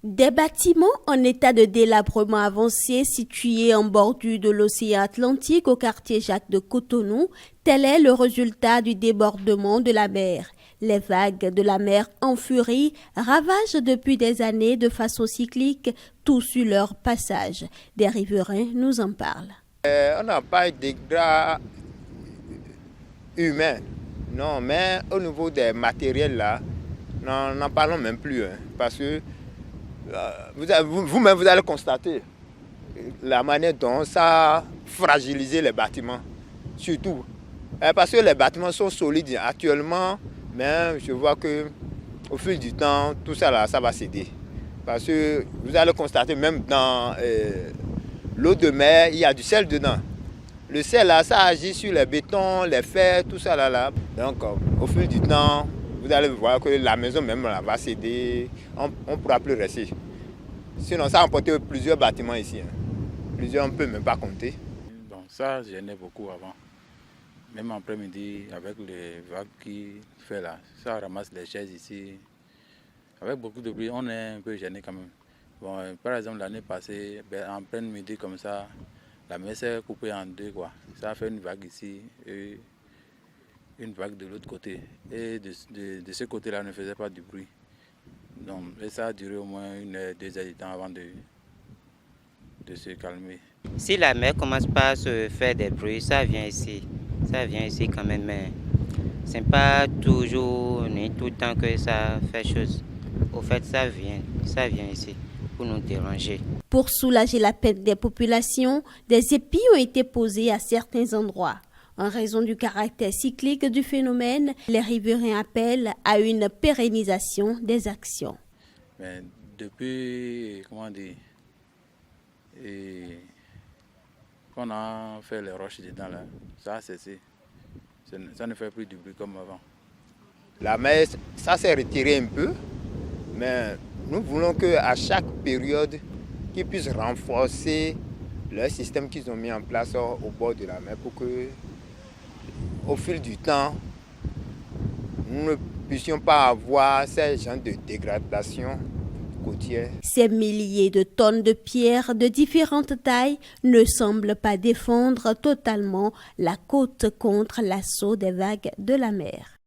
Des bâtiments en état de délabrement avancé situés en bordure de l'océan Atlantique au quartier Jacques de Cotonou, tel est le résultat du débordement de la mer. Les vagues de la mer en furie ravagent depuis des années de façon cyclique tout sur leur passage. Des riverains nous en parlent. On n'a pas de dégâts humains, non, mais au niveau des matériels là, n'en parlons même plus, parce que vous-même, vous allez constater la manière dont ça a fragilisé les bâtiments, surtout. Parce que les bâtiments sont solides actuellement, mais je vois qu'au fil du temps, tout ça, là, ça va céder. Parce que vous allez constater, même dans l'eau de mer, il y a du sel dedans. Le sel, là, ça agit sur les bétons, les fers, tout ça, là. Donc, au fil du temps, vous allez voir que la maison même là, va céder, on ne pourra plus rester. Sinon, ça a emporté plusieurs bâtiments ici. Plusieurs, on ne peut même pas compter. Bon, ça gênait beaucoup avant. Même après-midi, avec les vagues qui fait là, ça ramasse les chaises ici. Avec beaucoup de bruit, on est un peu gêné quand même. Bon, par exemple, l'année passée, en pleine midi comme ça, la mer s'est coupée en deux, quoi. Ça a fait une vague ici et une vague de l'autre côté. Et de ce côté-là, ne faisait pas du bruit. Donc, et ça a duré au moins 1 heure, 2 heures de temps avant de se calmer. Si la mer commence pas à se faire des bruits, ça vient ici. Ça vient ici quand même, mais c'est pas toujours ni tout le temps que ça fait chose. Au fait, ça vient ici pour nous déranger. Pour soulager la peine des populations, des épis ont été posés à certains endroits. En raison du caractère cyclique du phénomène, les riverains appellent à une pérennisation des actions. Mais depuis, qu'on a fait les roches dedans, là, ça a cessé. Ça ne fait plus du bruit comme avant. La mer, ça s'est retiré un peu, mais nous voulons qu'à chaque période, qu'ils puissent renforcer le système qu'ils ont mis en place au bord de la mer pour que, au fil du temps, nous ne puissions pas avoir ces genres de dégradation côtière. Ces milliers de tonnes de pierres de différentes tailles ne semblent pas défendre totalement la côte contre l'assaut des vagues de la mer.